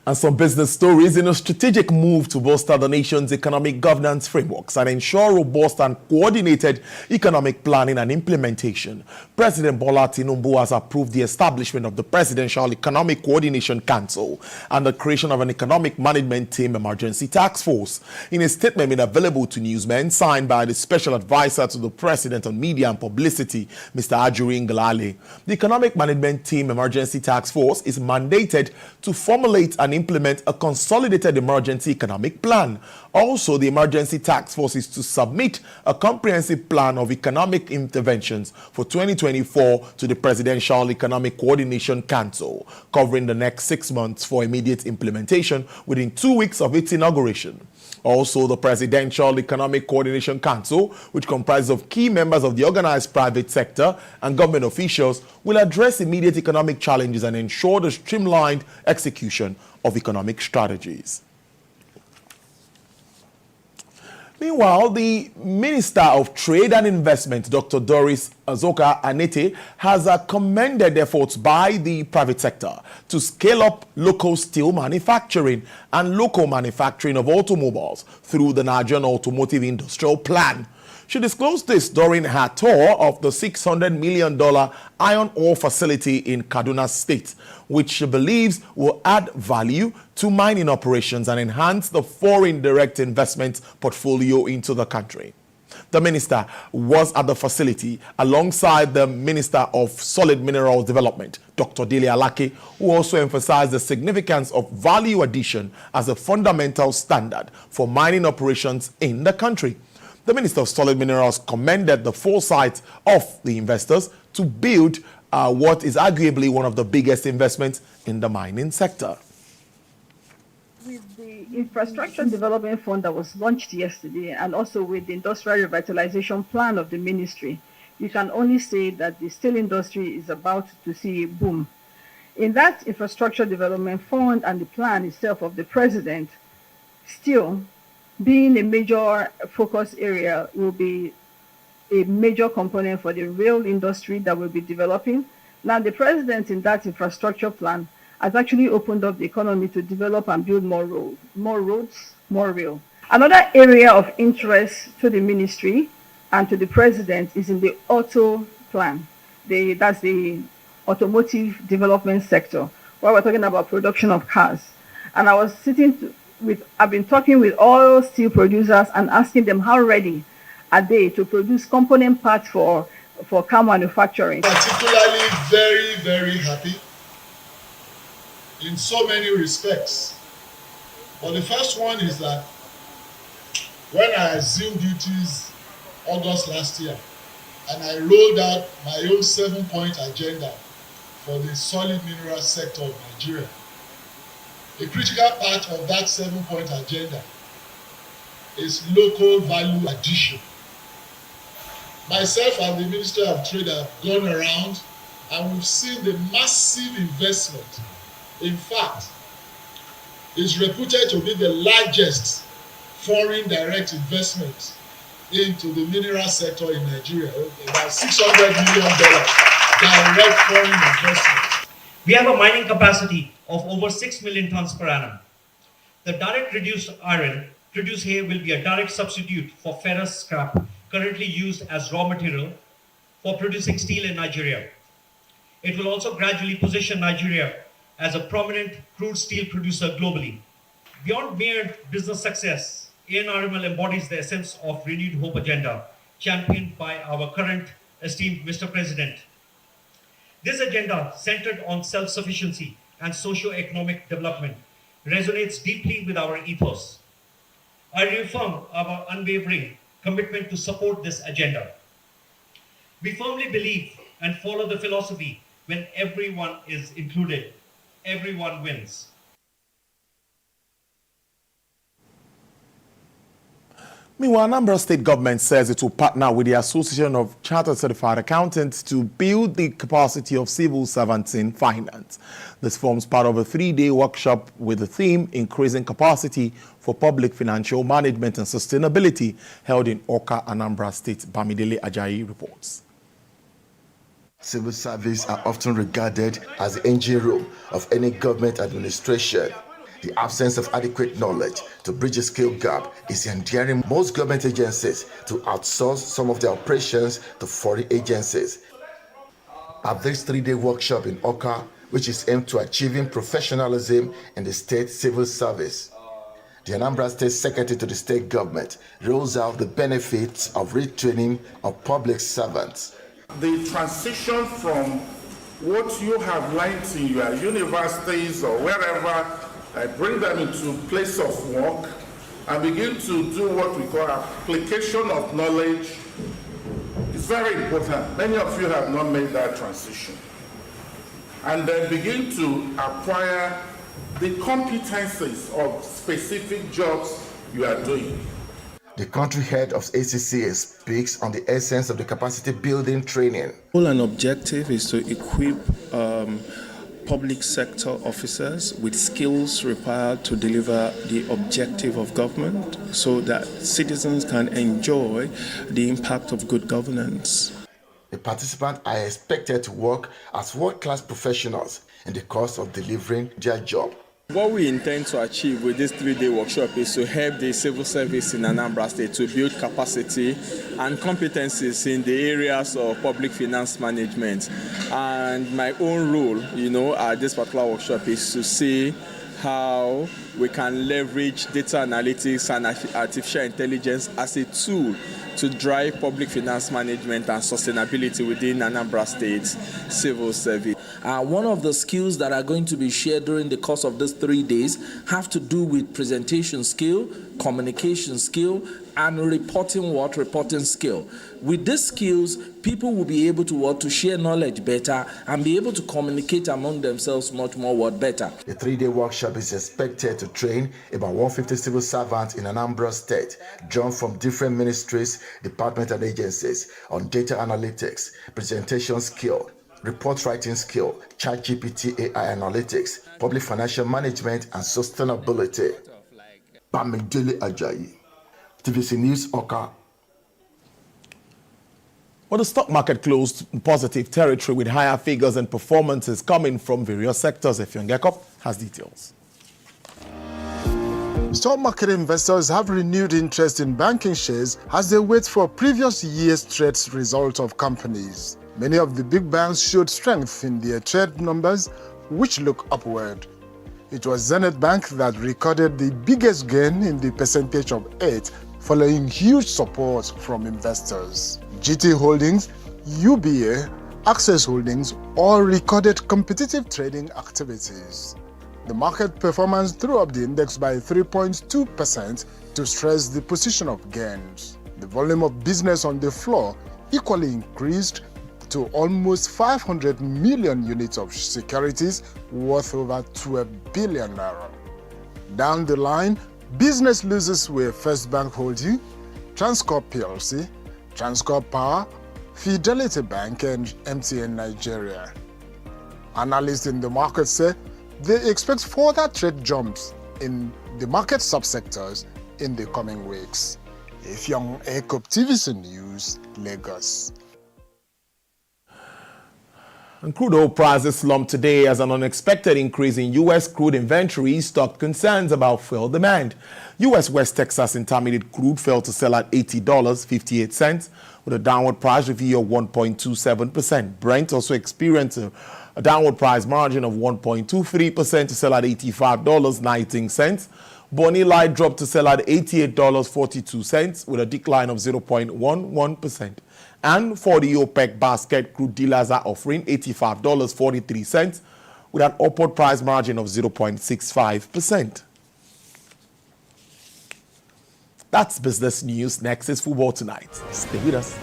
And some business stories in a strategic move to bolster the nation's economic governance frameworks and ensure robust and coordinated economic planning and implementation. President Bola Tinubu has approved the establishment of the Presidential Economic Coordination Council and the creation of an economic management team emergency task force. In a statement made available to newsmen signed by the special advisor to the President on Media and Publicity, Mr. Ajuri Ngalale, the economic management team emergency task force is mandated to formulate and implement a consolidated emergency economic plan. Also, the emergency task force is to submit a comprehensive plan of economic interventions for 2024 to the Presidential Economic Coordination Council, covering the next 6 months for immediate implementation within 2 weeks of its inauguration. Also, the Presidential Economic Coordination Council, which comprises of key members of the organized private sector and government officials, will address immediate economic challenges and ensure the streamlined execution of economic strategies. Meanwhile, the Minister of Trade and Investment, Dr. Doris Azoka Anete, has commended efforts by the private sector to scale up local steel manufacturing and local manufacturing of automobiles through the Nigerian Automotive Industrial Plan. She disclosed this during her tour of the $600 million iron ore facility in Kaduna State, which she believes will add value to mining operations and enhance the foreign direct investment portfolio into the country. The minister was at the facility alongside the Minister of Solid Minerals Development, Dr. Dele Alake, who also emphasized the significance of value addition as a fundamental standard for mining operations in the country. The Minister of Solid Minerals commended the foresight of the investors to build what is arguably one of the biggest investments in the mining sector. With the Infrastructure Development Fund that was launched yesterday, and also with the Industrial Revitalization Plan of the Ministry, you can only say that the steel industry is about to see a boom. In that Infrastructure Development Fund and the plan itself of the President, steel being a major focus area will be a major component for the rail industry that will be developing. Now, the President in that infrastructure plan has actually opened up the economy to develop and build more roads, more rail. Another area of interest to the ministry and to the President is in the auto plan. That's the automotive development sector, where we're talking about production of cars. And I was I've been talking with all steel producers and asking them how ready are they to produce component parts for car manufacturing. Particularly very, very happy in so many respects. But the first one is that when I assumed duties August last year and I rolled out my own 7-point agenda for the solid mineral sector of Nigeria, a critical part of that 7-point agenda is local value addition. Myself and the Minister of Trade have gone around and we've seen the massive investment. In fact, it's reputed to be the largest foreign direct investment into the mineral sector in Nigeria, about $600 million direct foreign investment. We have a mining capacity of over 6 million tons per annum. The direct reduced iron produced here will be a direct substitute for ferrous scrap currently used as raw material for producing steel in Nigeria. It will also gradually position Nigeria as a prominent crude steel producer globally. Beyond mere business success, ANRML embodies the essence of renewed hope agenda championed by our current esteemed Mr. President. This agenda, centered on self-sufficiency and socio-economic development, resonates deeply with our ethos. I reaffirm our unwavering commitment to support this agenda. We firmly believe and follow the philosophy when everyone is included, everyone wins. Meanwhile, Anambra State government says it will partner with the Association of Chartered Certified Accountants to build the capacity of civil servants in finance. This forms part of a 3-day workshop with the theme Increasing Capacity for Public Financial Management and Sustainability held in Oka, Anambra State. Bamidele Ajayi reports. Civil service are often regarded as the engine room of any government administration. The absence of adequate knowledge to bridge a skill gap is endearing most government agencies to outsource some of their operations to foreign agencies. At this 3-day workshop in Oka, which is aimed to achieving professionalism in the state civil service, the Anambra State Secretary to the state government rolls out the benefits of retraining of public servants. The transition from what you have learned in your universities or wherever, bring them into place of work and begin to do what we call application of knowledge. It's very important. Many of you have not made that transition. And then begin to acquire the competencies of specific jobs you are doing. The country head of ACCA speaks on the essence of the capacity building training. Goal and objective is to equip public sector officers with skills required to deliver the objective of government so that citizens can enjoy the impact of good governance. The participants are expected to work as world-class professionals in the course of delivering their job. What we intend to achieve with this 3-day workshop is to help the civil service in Anambra State to build capacity and competencies in the areas of public finance management. And my own role, at this particular workshop is to see how we can leverage data analytics and artificial intelligence as a tool to drive public finance management and sustainability within Anambra State civil service. One of the skills that are going to be shared during the course of these 3 days have to do with presentation skill, communication skill, and reporting skill. With these skills, people will be able to share knowledge better and be able to communicate among themselves much more better. The 3-day workshop is expected to train about 150 civil servants in Anambra State, drawn from different ministries, departments, and agencies on data analytics, presentation skill, report writing skill, ChatGPT AI analytics, public financial management, and sustainability. Bamidele Ajayi, TVC News Oka. Well, the stock market closed in positive territory with higher figures and performances coming from various sectors. Effiong has details. Stock market investors have renewed interest in banking shares as they wait for previous year's trade results of companies. Many of the big banks showed strength in their trade numbers, which look upward. It was Zenith Bank that recorded the biggest gain in the percentage of 8, following huge support from investors. GT Holdings, UBA, Access Holdings all recorded competitive trading activities. The market performance threw up the index by 3.2% to stress the position of gains. The volume of business on the floor equally increased to almost 500 million units of securities worth over 12 billion naira. Down the line, business losers were First Bank Holding, Transcorp PLC, Transcorp Power, Fidelity Bank, and MTN Nigeria. Analysts in the market say they expect further trade jumps in the market subsectors in the coming weeks. Effiong Ekop, TVC News, Lagos. And crude oil prices slumped today as an unexpected increase in U.S. crude inventory stopped concerns about fuel demand. U.S. West Texas Intermediate crude fell to sell at $80.58 with a downward price review of 1.27%. Brent also experienced a downward price margin of 1.23% to sell at $85.19. Bonnie Light dropped to sell at $88.42 with a decline of 0.11%. And for the OPEC basket, crude dealers are offering $85.43 with an upward price margin of 0.65%. That's business news. Next is Football Tonight. Stay with us.